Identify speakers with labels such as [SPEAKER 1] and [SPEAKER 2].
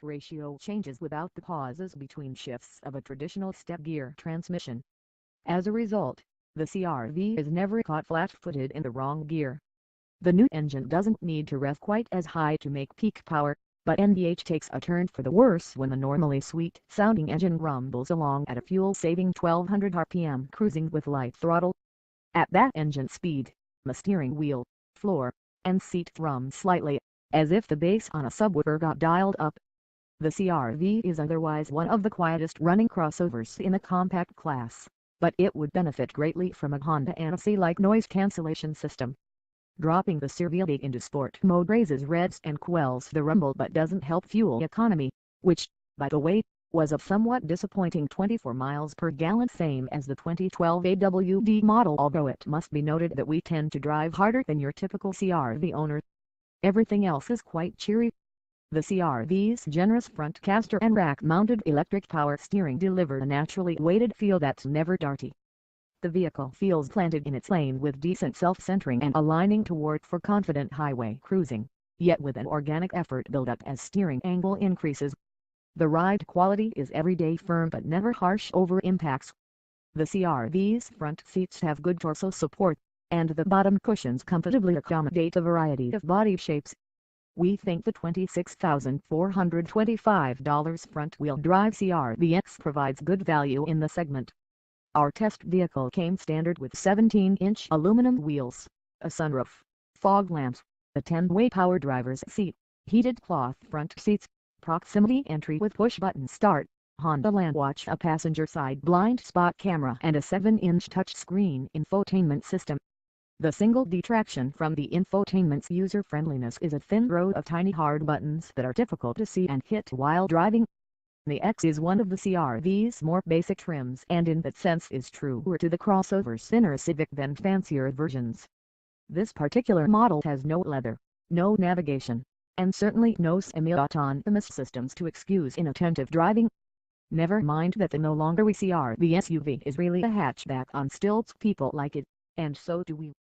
[SPEAKER 1] ratio changes without the pauses between shifts of a traditional step-gear transmission. As a result, the CR-V is never caught flat-footed in the wrong gear. The new engine doesn't need to rev quite as high to make peak power, but NVH takes a turn for the worse when the normally sweet-sounding engine rumbles along at a fuel-saving 1200 RPM cruising with light throttle. At that engine speed, the steering wheel, floor, and seat thrum slightly, as if the bass on a subwoofer got dialed up. The CR-V is otherwise one of the quietest running crossovers in the compact class, but it would benefit greatly from a Honda NSC-like noise cancellation system. Dropping the CR-V into sport mode raises revs and quells the rumble but doesn't help fuel economy, which, by the way, was a somewhat disappointing 24 miles per gallon, same as the 2012 FWD model, although it must be noted that we tend to drive harder than your typical CR-V owner. Everything else is quite cheery. The CR-V's generous front caster and rack-mounted electric power steering deliver a naturally weighted feel that's never darty. The vehicle feels planted in its lane with decent self-centering and aligning toward for confident highway cruising, yet with an organic effort build up as steering angle increases. The ride quality is everyday, firm but never harsh over impacts. The CR-V's front seats have good torso support, and the bottom cushions comfortably accommodate a variety of body shapes. We think the $26,425 front-wheel drive CR-VX provides good value in the segment. Our test vehicle came standard with 17-inch aluminum wheels, a sunroof, fog lamps, a 10-way power driver's seat, heated cloth front seats, proximity entry with push-button start, Honda Landwatch, a passenger side blind spot camera, and a 7-inch touchscreen infotainment system. The single detraction from the infotainment's user-friendliness is a thin row of tiny hard buttons that are difficult to see and hit while driving. The X is one of the CR-V's more basic trims and in that sense is truer to the crossover's thinner Civic than fancier versions. This particular model has no leather, no navigation, and certainly no semi-autonomous systems to excuse inattentive driving. Never mind that the no longer we CR-V SUV is really a hatchback on stilts. People like it, and so do we.